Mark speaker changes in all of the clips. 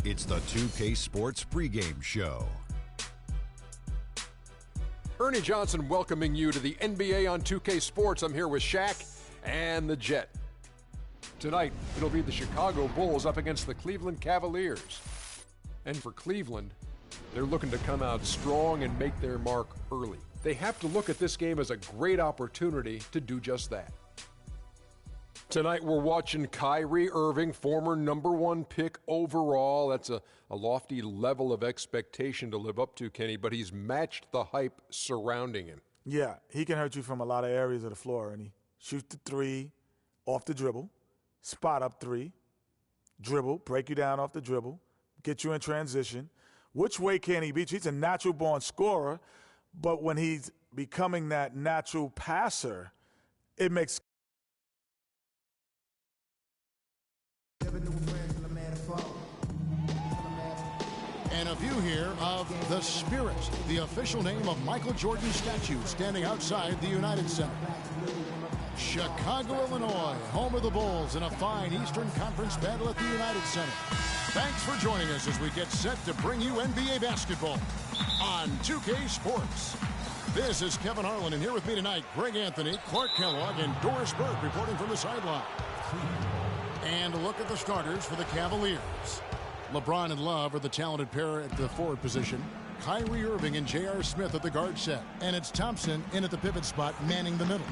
Speaker 1: It's the 2K Sports pregame show.
Speaker 2: Ernie Johnson welcoming you to the NBA on 2K Sports. I'm here with Shaq and the Jet. Tonight, it'll be the Chicago Bulls up against the Cleveland Cavaliers. And for Cleveland, they're looking to come out strong and make their mark early. They have to look at this game as a great opportunity to do just that. Tonight, we're watching Kyrie Irving, former #1 pick overall. That's a lofty level of expectation to live up to, Kenny, but he's matched the hype surrounding him.
Speaker 3: Yeah, he can hurt you from a lot of areas of the floor, and he shoots the three off the dribble, spot up three, dribble, break you down off the dribble, get you in transition. Which way can he beat you? He's a natural-born scorer, but when he's becoming that natural passer, it makes
Speaker 4: And a view here of the Spirit, the official name of Michael Jordan's statue standing outside the United Center. Chicago, Illinois, home of the Bulls in a fine Eastern Conference battle at the United Center. Thanks for joining us as we get set to bring you NBA basketball on 2K Sports. This is Kevin Harlan, and here with me tonight, Greg Anthony, Clark Kellogg, and Doris Burke reporting from the sideline. And a look at the starters for the Cavaliers. LeBron and Love are the talented pair at the forward position. Kyrie Irving and J.R. Smith at the guard set. And it's Thompson in at the pivot spot, manning the middle.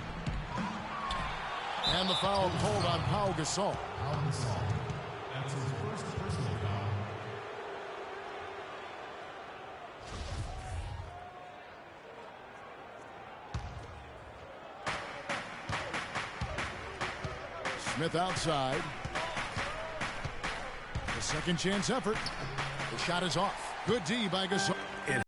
Speaker 4: And the foul called on Pau Gasol. That's his first personal foul. Smith outside. The second chance effort. The shot is off. Good D by Gasol.
Speaker 5: And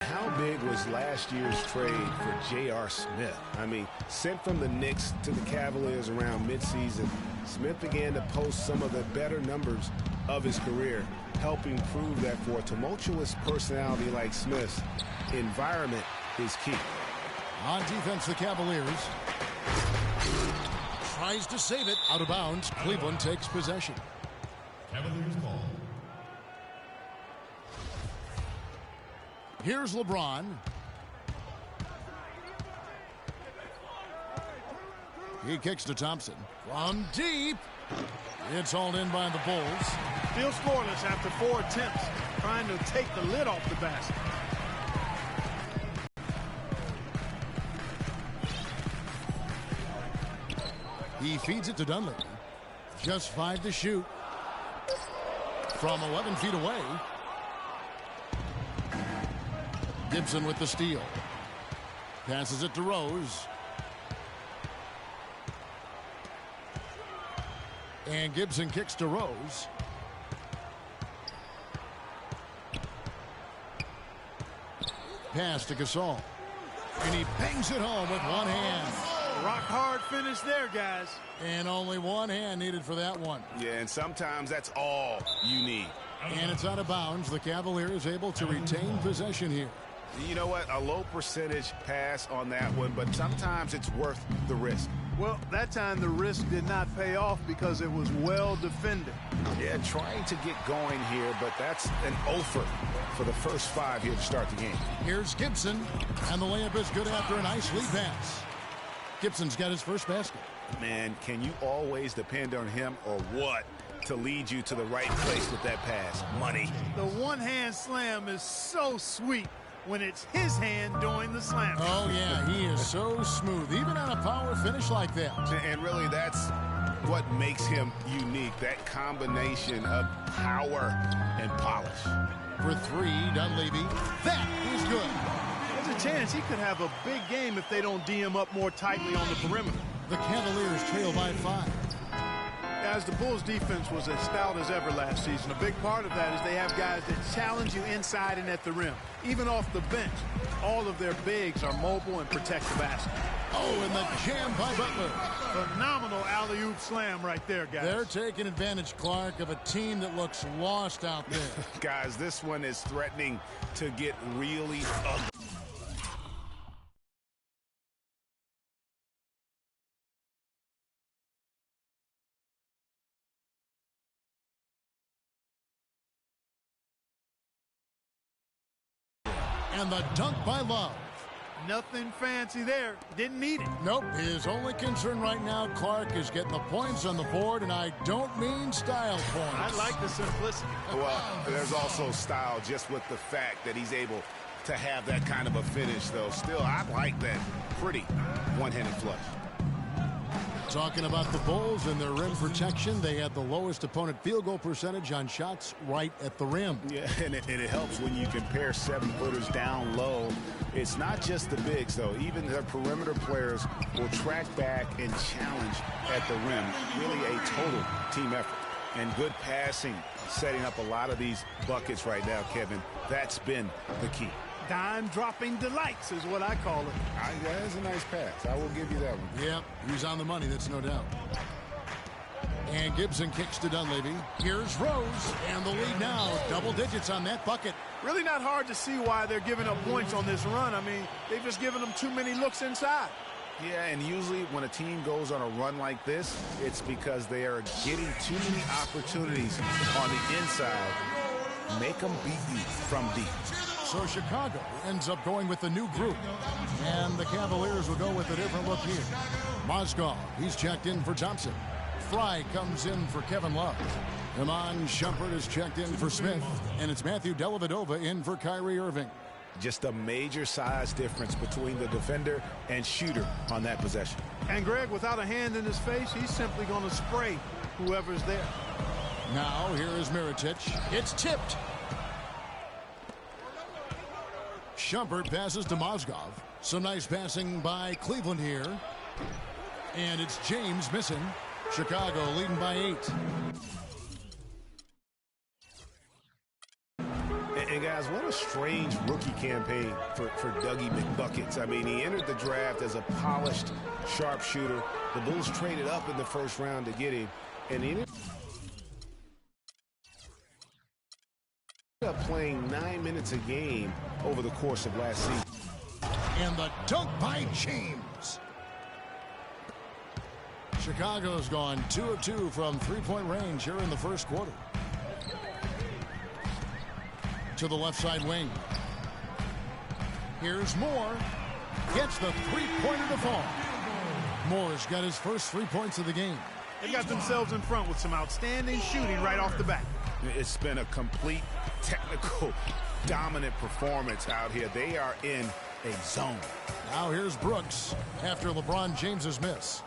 Speaker 5: how big was last year's trade for J.R. Smith? I mean, sent from the Knicks to the Cavaliers around midseason, Smith began to post some of the better numbers of his career, helping prove that for a tumultuous personality like Smith's, environment is key.
Speaker 4: On defense, the Cavaliers. Tries to save it. Out of bounds. Cleveland takes possession. Cavaliers ball. Here's LeBron. He kicks to Thompson. From deep. It's hauled in by the Bulls.
Speaker 6: Still scoreless after 4 attempts, trying to take the lid off the basket.
Speaker 4: He feeds it to Dunleavy. Just 5 to shoot. From 11 feet away. Gibson with the steal. Passes it to Rose. And Gibson kicks to Rose. Pass to Gasol. And he bangs it home with one hand.
Speaker 6: Rock hard finish there, guys.
Speaker 4: And only one hand needed for that one.
Speaker 5: Yeah, and sometimes that's all you need.
Speaker 4: And it's out of bounds. The Cavaliers able to retain possession here.
Speaker 5: You know what? A low percentage pass on that one, but sometimes it's worth the risk.
Speaker 6: Well, that time the risk did not pay off because it was well defended.
Speaker 5: Yeah, trying to get going here, but that's an offer for the first 5 here to start the game.
Speaker 4: Here's Gibson, and the layup is good after a nice lead pass. Gibson's got his first basket.
Speaker 5: Man, can you always depend on him or what to lead you to the right place with that pass? Money.
Speaker 6: The one-hand slam is so sweet when it's his hand doing the slam.
Speaker 4: Oh, yeah, he is so smooth, even on a power finish like that.
Speaker 5: And really, that's what makes him unique, that combination of power and polish.
Speaker 4: For 3, Dunleavy. That is good.
Speaker 6: There's a chance he could have a big game if they don't D him up more tightly on the perimeter.
Speaker 4: The Cavaliers trail by 5.
Speaker 6: Guys, the Bulls defense was as stout as ever last season. A big part of that is they have guys that challenge you inside and at the rim. Even off the bench, all of their bigs are mobile and protect the basket.
Speaker 4: Oh, and the jam by Butler.
Speaker 6: Phenomenal alley-oop slam right there, guys.
Speaker 4: They're taking advantage, Clark, of a team that looks lost out there.
Speaker 5: Guys, this one is threatening to get really ugly.
Speaker 4: And the dunk by Love.
Speaker 6: Nothing fancy there. Didn't need it.
Speaker 4: Nope. His only concern right now, Clark, is getting the points on the board, and I don't mean style points.
Speaker 6: I like the simplicity.
Speaker 5: Well, there's also style just with the fact that he's able to have that kind of a finish, though. Still, I like that pretty one-handed flush.
Speaker 4: Talking about the Bulls and their rim protection, they had the lowest opponent field goal percentage on shots right at the rim.
Speaker 5: Yeah, and it helps when you compare 7-footers down low. It's not just the bigs, though. Even their perimeter players will track back and challenge at the rim. Really a total team effort. And good passing, setting up a lot of these buckets right now, Kevin. That's been the key.
Speaker 6: Dime-dropping delights is what I call it.
Speaker 5: That's a nice pass. I will give you that one.
Speaker 4: Yep, he's on the money, that's no doubt. And Gibson kicks to Dunleavy. Here's Rose, and the lead now. Double digits on that bucket.
Speaker 6: Really not hard to see why they're giving up points on this run. I mean, they've just given them too many looks inside.
Speaker 5: Yeah, and usually when a team goes on a run like this, it's because they are getting too many opportunities on the inside. Make them beat you from deep.
Speaker 4: So Chicago ends up going with the new group. And the Cavaliers will go with a different look here. Mozgov, he's checked in for Thompson. Fry comes in for Kevin Love. Iman Shumpert is checked in for Smith. And it's Matthew Dellavedova in for Kyrie Irving.
Speaker 5: Just a major size difference between the defender and shooter on that possession.
Speaker 6: And Greg, without a hand in his face, he's simply going to spray whoever's there.
Speaker 4: Now here is Mirotic. It's tipped. Shumpert passes to Mozgov. Some nice passing by Cleveland here. And it's James missing. Chicago leading by 8.
Speaker 5: And guys, what a strange rookie campaign for Dougie McBuckets. I mean, he entered the draft as a polished sharpshooter. The Bulls traded up in the first round to get him. And he ended up playing 9 minutes a game over the course of last season.
Speaker 4: And the dunk by James. Chicago's gone 2 of 2 from three-point range here in the first quarter. To the left side wing. Here's Moore. Gets the three-pointer to fall. Moore's got his first 3 points of the game.
Speaker 6: They got themselves in front with some outstanding shooting right off the bat.
Speaker 5: It's been a complete technical dominant performance out here. They are in a zone.
Speaker 4: Now here's Brooks after LeBron James's miss.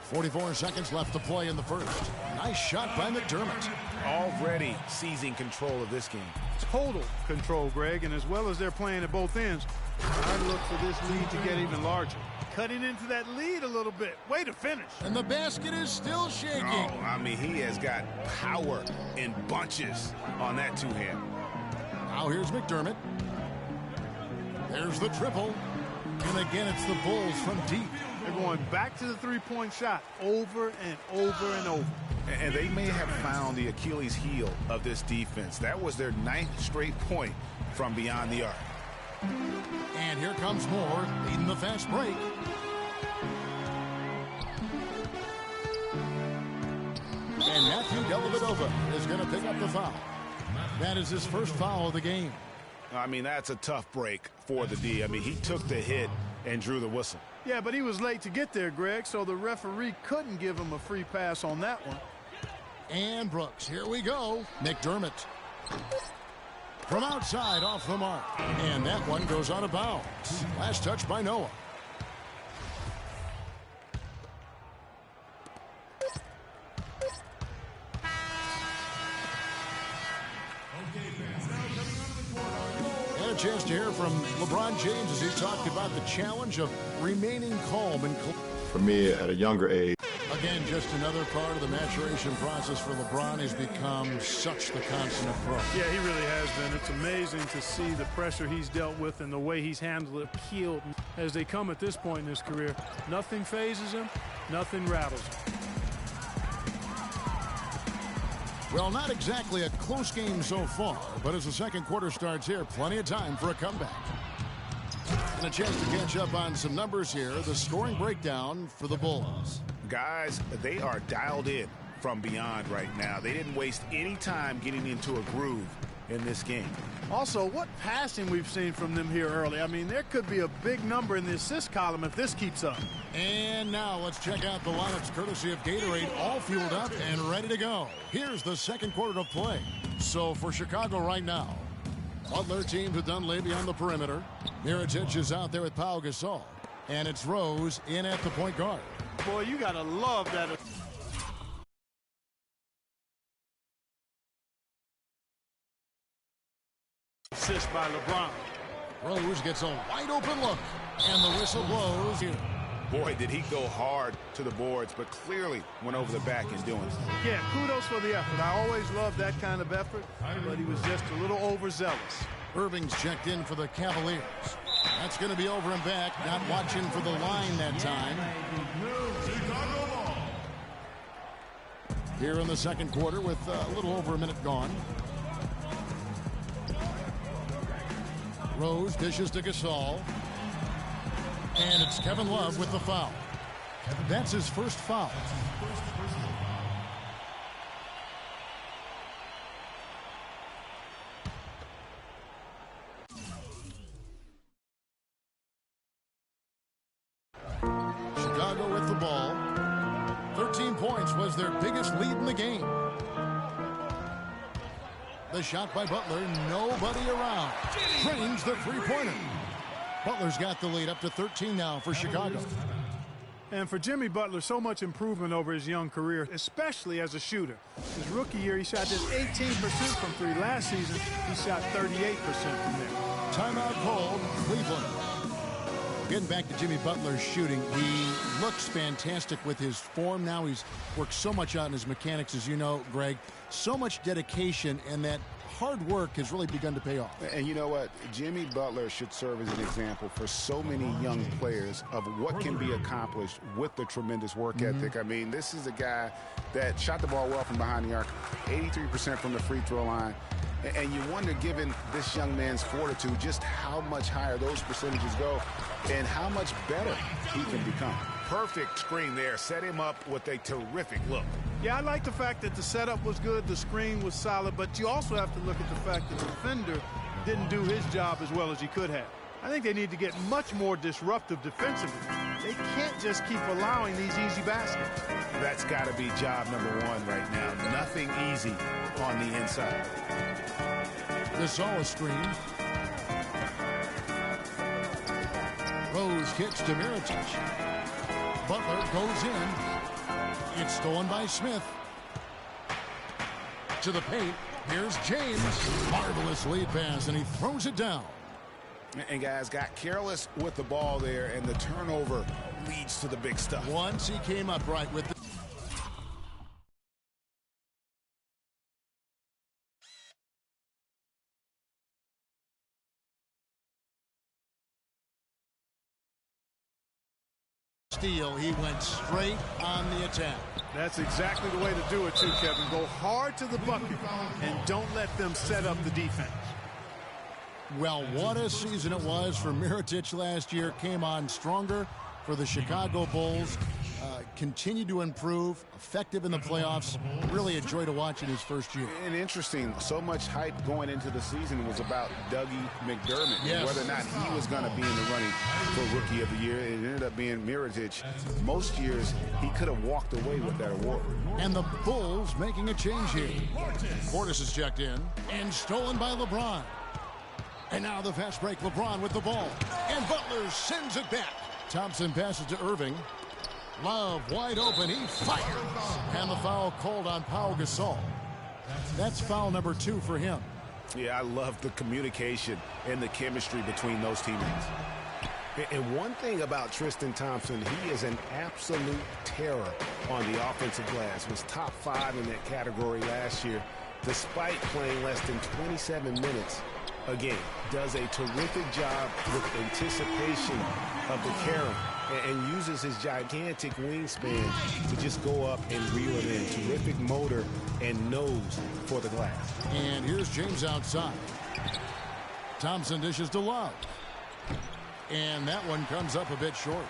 Speaker 4: 44 seconds left to play in the first. Nice shot by McDermott.
Speaker 5: Already seizing control of this game.
Speaker 6: Total control, Greg, and as well as they're playing at both ends, I look for this lead to get even larger. Cutting into that lead a little bit. Way to finish.
Speaker 4: And the basket is still shaking.
Speaker 5: Oh, I mean, he has got power in bunches on that two-hand.
Speaker 4: Now here's McDermott. There's the triple. And again, it's the Bulls from deep.
Speaker 6: They're going back to the three-point shot over and over and over.
Speaker 5: And they may have found the Achilles heel of this defense. That was their 9th straight point from beyond the arc.
Speaker 4: And here comes Moore leading the fast break. And Matthew Dellavedova is going to pick up the foul. That is his first foul of the game.
Speaker 5: I mean, that's a tough break for the D. I mean, he took the hit and drew the whistle.
Speaker 6: Yeah, but he was late to get there, Greg, so the referee couldn't give him a free pass on that one.
Speaker 4: And Brooks, here we go. McDermott. From outside, off the mark. And that one goes out of bounds. Last touch by Noah. And a chance to hear from LeBron James as he talked about the challenge of remaining calm and
Speaker 7: for me at a younger age.
Speaker 4: Again, just another part of the maturation process for LeBron. He's become such the consummate pro.
Speaker 6: Yeah, he really has been. It's amazing to see the pressure he's dealt with and the way he's handled it, healed as they come at this point in his career. Nothing phases him, nothing rattles him.
Speaker 4: Well, not exactly a close game so far, but as the second quarter starts here, plenty of time for a comeback. And a chance to catch up on some numbers here. The scoring breakdown for the Bulls.
Speaker 5: Guys, they are dialed in from beyond right now. They didn't waste any time getting into a groove in this game.
Speaker 6: Also, what passing we've seen from them here early. I mean, there could be a big number in the assist column if this keeps up.
Speaker 4: And now let's check out the lineups courtesy of Gatorade, all fueled up and ready to go. Here's the second quarter of play. So for Chicago right now, Butler teams with Dunleavy on the perimeter. Mirotić is out there with Pau Gasol. And it's Rose in at the point guard.
Speaker 6: Boy, you got to love that. Assist by LeBron.
Speaker 4: Rose gets a wide open look. And the whistle blows here.
Speaker 5: Boy, did he go hard to the boards, but clearly went over the back in doing so.
Speaker 6: Yeah, kudos for the effort. I always love that kind of effort, but he was just a little overzealous.
Speaker 4: Irving's checked in for the Cavaliers. That's going to be over and back. Not watching for the line that time. Here in the second quarter with a little over a minute gone. Rose dishes to Gasol. And it's Kevin Love with the foul. That's his first foul. Chicago with the ball. 13 points was their biggest lead in the game. The shot by Butler, nobody around. Drains the three-pointer. Butler's got the lead up to 13 now for Chicago.
Speaker 6: And for Jimmy Butler, so much improvement over his young career, especially as a shooter. His rookie year, he shot just 18% from three. Last season, he shot 38% from there.
Speaker 4: Timeout called, Cleveland. Getting back to Jimmy Butler's shooting, he looks fantastic with his form now. He's worked so much out in his mechanics, as you know, Greg. So much dedication, and that hard work has really begun to pay off.
Speaker 5: And you know what? Jimmy Butler should serve as an example for so many young players of what can be accomplished with the tremendous work ethic. I mean, this is a guy that shot the ball well from behind the arc, 83% from the free throw line. And you wonder, given this young man's fortitude, just how much higher those percentages go and how much better he can become. Perfect screen there. Set him up with a terrific look.
Speaker 6: Yeah, I like the fact that the setup was good, the screen was solid, but you also have to look at the fact that the defender didn't do his job as well as he could have. I think they need to get much more disruptive defensively. They can't just keep allowing these easy baskets.
Speaker 5: That's got to be job number one right now. Nothing easy on the inside.
Speaker 4: Gasol screen. Rose kicks to Mirotić. Butler goes in. It's stolen by Smith. To the paint. Here's James. Marvelous lead pass, and he throws it down.
Speaker 5: And guys got careless with the ball there, and the turnover leads to the big stuff.
Speaker 4: Once he came up right with the steal, he went straight on the attack.
Speaker 6: That's exactly the way to do it too, Kevin. Go hard to the bucket and don't let them set up the defense.
Speaker 4: Well, what a season it was for Mirotić last year. Came on stronger for the Chicago Bulls. Continued to improve, effective in the playoffs. Really a joy to watch in his first year.
Speaker 5: And interesting, so much hype going into the season was about Dougie McDermott.
Speaker 4: Yes.
Speaker 5: Whether or not he was going to be in the running for Rookie of the Year. It ended up being Mirotić. Most years, he could have walked away with that award.
Speaker 4: And the Bulls making a change here. Portis is checked in and stolen by LeBron. And now the fast break, LeBron with the ball. And Butler sends it back. Thompson passes to Irving. Love wide open. He fires. And the foul called on Pau Gasol. That's foul number 2 for him.
Speaker 5: Yeah, I love the communication and the chemistry between those teammates. And one thing about Tristan Thompson, he is an absolute terror on the offensive glass. Was top 5 in that category last year, despite playing less than 27 minutes a game. Does a terrific job with anticipation of the carry and uses his gigantic wingspan to just go up and reel it in. Terrific motor and nose for the glass.
Speaker 4: And here's James outside. Thompson dishes to Love. And that one comes up a bit short.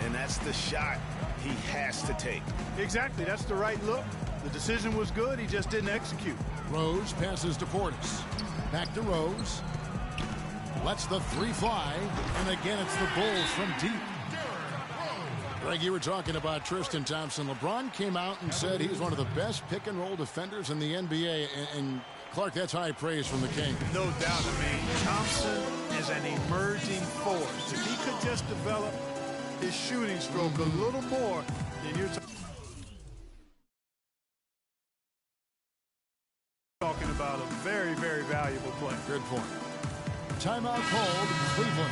Speaker 5: And that's the shot he has to take.
Speaker 6: Exactly. That's the right look. The decision was good. He just didn't execute.
Speaker 4: Rose passes to Portis. Back to Rose. Lets the three fly. And again, it's the Bulls from deep. Greg, you were talking about Tristan Thompson. LeBron came out and said he's one of the best pick-and-roll defenders in the NBA. And Clark, that's high praise from the King.
Speaker 6: No doubt. I mean, Thompson is an emerging force. If he could just develop his shooting stroke a little more, then you're talking about a very, very valuable play.
Speaker 4: Good point. Timeout called, Cleveland.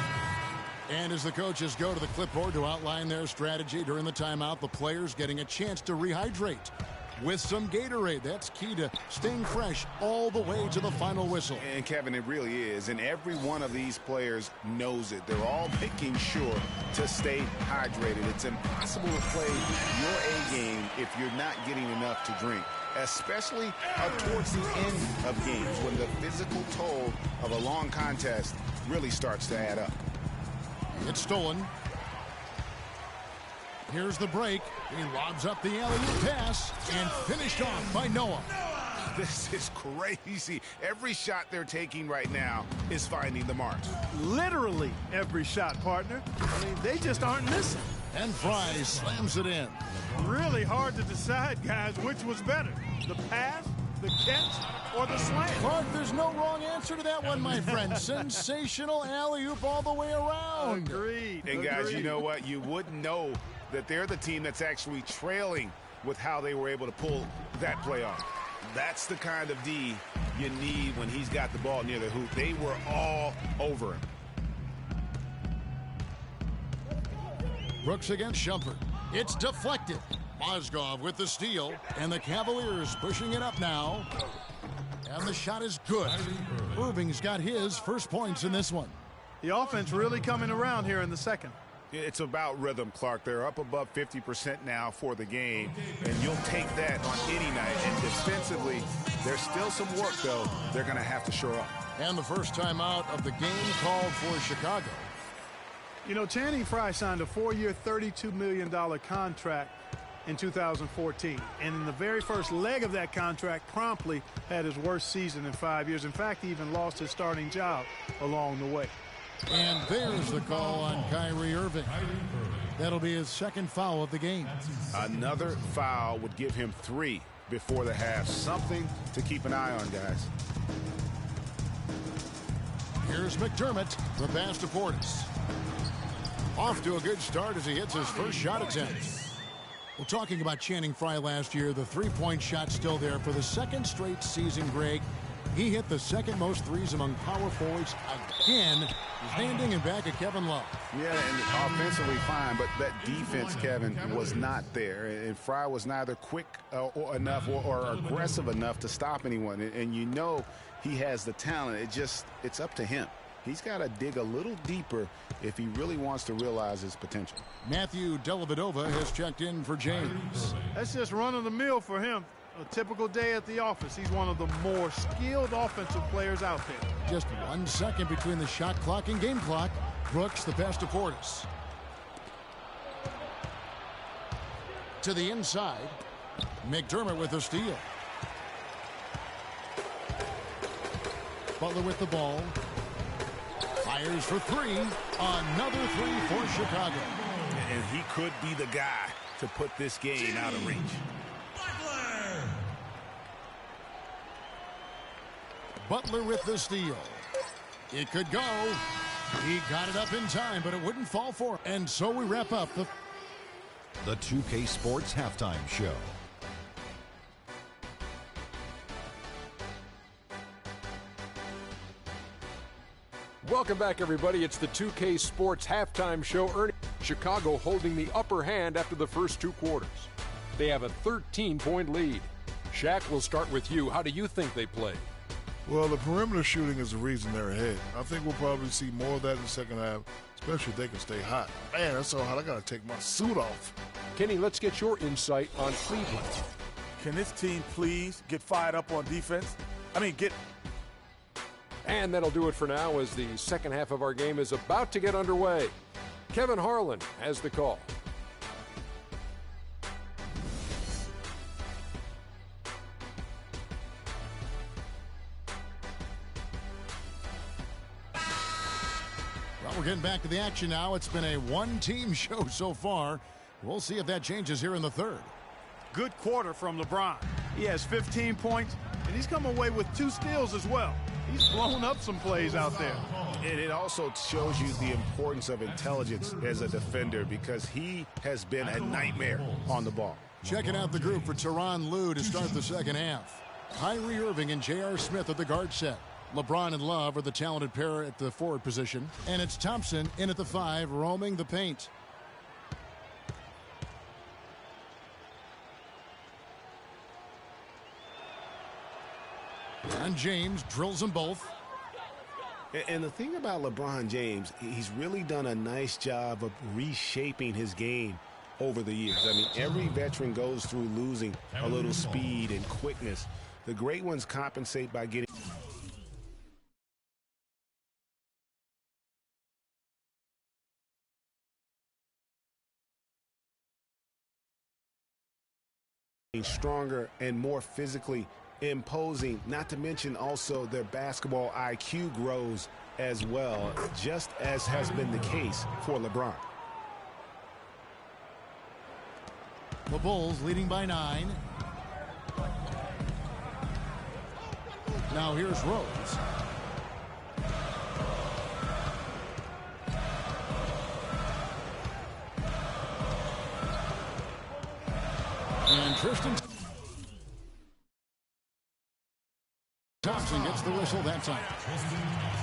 Speaker 4: And as the coaches go to the clipboard to outline their strategy during the timeout, the players getting a chance to rehydrate with some Gatorade. That's key to staying fresh all the way to the final whistle.
Speaker 5: And Kevin, it really is. And every one of these players knows it. They're all making sure to stay hydrated. It's impossible to play your A game if you're not getting enough to drink, especially towards the end of games when the physical toll of a long contest really starts to add up.
Speaker 4: It's stolen. Here's the break. He lobs up the alley-oop pass and finished off by Noah.
Speaker 5: This is crazy. Every shot they're taking right now is finding the mark.
Speaker 6: Literally every shot, partner. I mean, they just aren't missing.
Speaker 4: And Fry slams it in.
Speaker 6: Really hard to decide, guys, which was better, the pass, the catch, or the slam.
Speaker 4: Clark, there's no wrong answer to that one, my friend. Sensational alley-oop all the way around.
Speaker 6: Agreed.
Speaker 5: And guys, you know what? You wouldn't know that they're the team that's actually trailing with how they were able to pull that play off. That's the kind of D you need when he's got the ball near the hoop. They were all over him.
Speaker 4: Brooks against Shumpert. It's deflected. Mozgov with the steal, and the Cavaliers pushing it up now. And the shot is good. Irving's got his first points in this one.
Speaker 6: The offense really coming around here in the second.
Speaker 5: It's about rhythm, Clark. They're up above 50% now for the game, and you'll take that on any night. And defensively, there's still some work, though, they're going to have to shore up.
Speaker 4: And the first timeout of the game called for Chicago.
Speaker 6: You know, Channing Frye signed a 4-year, $32 million contract in 2014. And in the very first leg of that contract, promptly had his worst season in 5 years. In fact, he even lost his starting job along the way.
Speaker 4: And there's the call on Kyrie Irving. That'll be his second foul of the game.
Speaker 5: Another foul would give him 3 before the half. Something to keep an eye on, guys.
Speaker 4: Here's McDermott, the pass to Portis. Off to a good start as he hits his first shot attempt. Well, talking about Channing Frye last year, the three-point shot still there for the second straight season, Greg. He hit the second most threes among power forwards again, standing in back of Kevin Love.
Speaker 5: Yeah, and offensively fine, but that defense, Kevin, was not there. And Frye was neither quick enough or aggressive enough to stop anyone. And you know he has the talent. It's up to him. He's got to dig a little deeper if he really wants to realize his potential.
Speaker 4: Matthew Dellavedova has checked in for James.
Speaker 6: That's just run-of-the-mill for him. A typical day at the office. He's one of the more skilled offensive players out there.
Speaker 4: Just 1 second between the shot clock and game clock. Brooks, the pass to Portis. To the inside. McDermott with the steal. Butler with the ball. Fires for 3. Another 3 for Chicago.
Speaker 5: And he could be the guy to put this game out of reach.
Speaker 4: Butler with the steal. It could go. He got it up in time, but it wouldn't fall for him. And so we wrap up
Speaker 1: the 2K Sports Halftime Show.
Speaker 2: Welcome back, everybody. It's the 2K Sports Halftime Show. Chicago holding the upper hand after the first 2 quarters. They have a 13-point lead. Shaq, we'll start with you. How do you think they played?
Speaker 8: Well, the perimeter shooting is the reason they're ahead. I think we'll probably see more of that in the second half, especially if they can stay hot. Man, that's so hot. I got to take my suit off.
Speaker 2: Kenny, let's get your insight on Cleveland.
Speaker 3: Can this team please get fired up on defense?
Speaker 2: And that'll do it for now as the second half of our game is about to get underway. Kevin Harlan has the call.
Speaker 4: We're getting back to the action now. It's been a one-team show so far. We'll see if that changes here in the third.
Speaker 6: Good quarter from LeBron. He has 15 points, and he's come away with 2 steals as well. He's blown up some plays out there.
Speaker 5: And it also shows you the importance of intelligence as a defender because he has been a nightmare on the ball.
Speaker 4: Checking out the group for Tyronn Lue to start the second half. Kyrie Irving and J.R. Smith at the guard set. LeBron and Love are the talented pair at the forward position. And it's Thompson in at the 5, roaming the paint. And James drills them both.
Speaker 5: And the thing about LeBron James, he's really done a nice job of reshaping his game over the years. I mean, every veteran goes through losing a little speed and quickness. The great ones compensate by getting stronger and more physically imposing, not to mention also their basketball IQ grows as well, just as has been the case for LeBron.
Speaker 4: The Bulls leading by 9. Now here's Rose. And Tristan Thompson gets the whistle that time.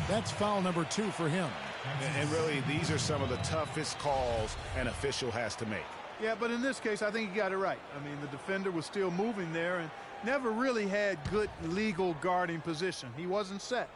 Speaker 4: That's foul number 2 for him.
Speaker 5: And really, these are some of the toughest calls an official has to make.
Speaker 6: Yeah, but in this case, I think he got it right. I mean, the defender was still moving there and never really had good legal guarding position. He wasn't set.